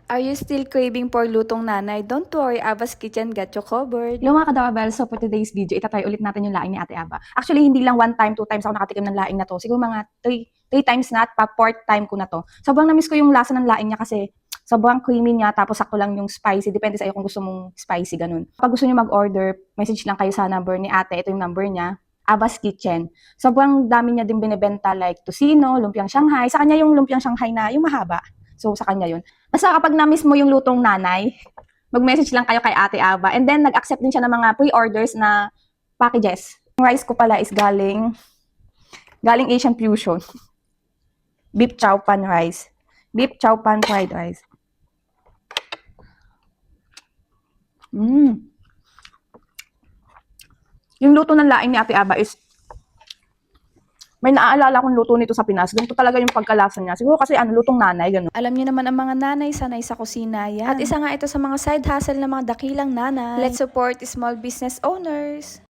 Are you still craving for lutong nanay? Don't worry, Ava's Kitchen got you covered. Hello mga kadawabel, so for today's video, itatry ulit natin yung laing ni Ate Aba. Actually, hindi lang 1 time, 2 times ako nakatikim ng laing na to. Siguro mga 3 times na at pa 4th time ko na to. Sobrang namiss ko yung lasa ng laing niya kasi sobrang creamy niya, tapos sakto lang yung spicy. Depende sa iyo kung gusto mong spicy, ganun. Kapag gusto niyo mag-order, message lang kayo sa number ni Ate. Ito yung number niya, Ava's Kitchen. Sobrang dami niya din binibenta like tocino, lumpiang Shanghai. Sa kanya yung lumpiang Shanghai na yung mahaba. So, sa kanya yun. Basta kapag na-miss mo yung lutong nanay, mag-message lang kayo kay Ate Ava. And then, nag-accept din siya ng mga pre-orders na packages. Yung rice ko pala is galing Asian Fusion. Beef chow pan rice. Beef chow pan fried rice. Yung luto ng laing ni Ate Ava is may naaalala akong luto nito sa Pinas. Ganito talaga yung pagkalasa niya. Siguro kasi lutong nanay, ganun. Alam niyo naman ang mga nanay, sanay sa kusina yan. At isa nga ito sa mga side hustle ng mga dakilang nanay. Let's support small business owners.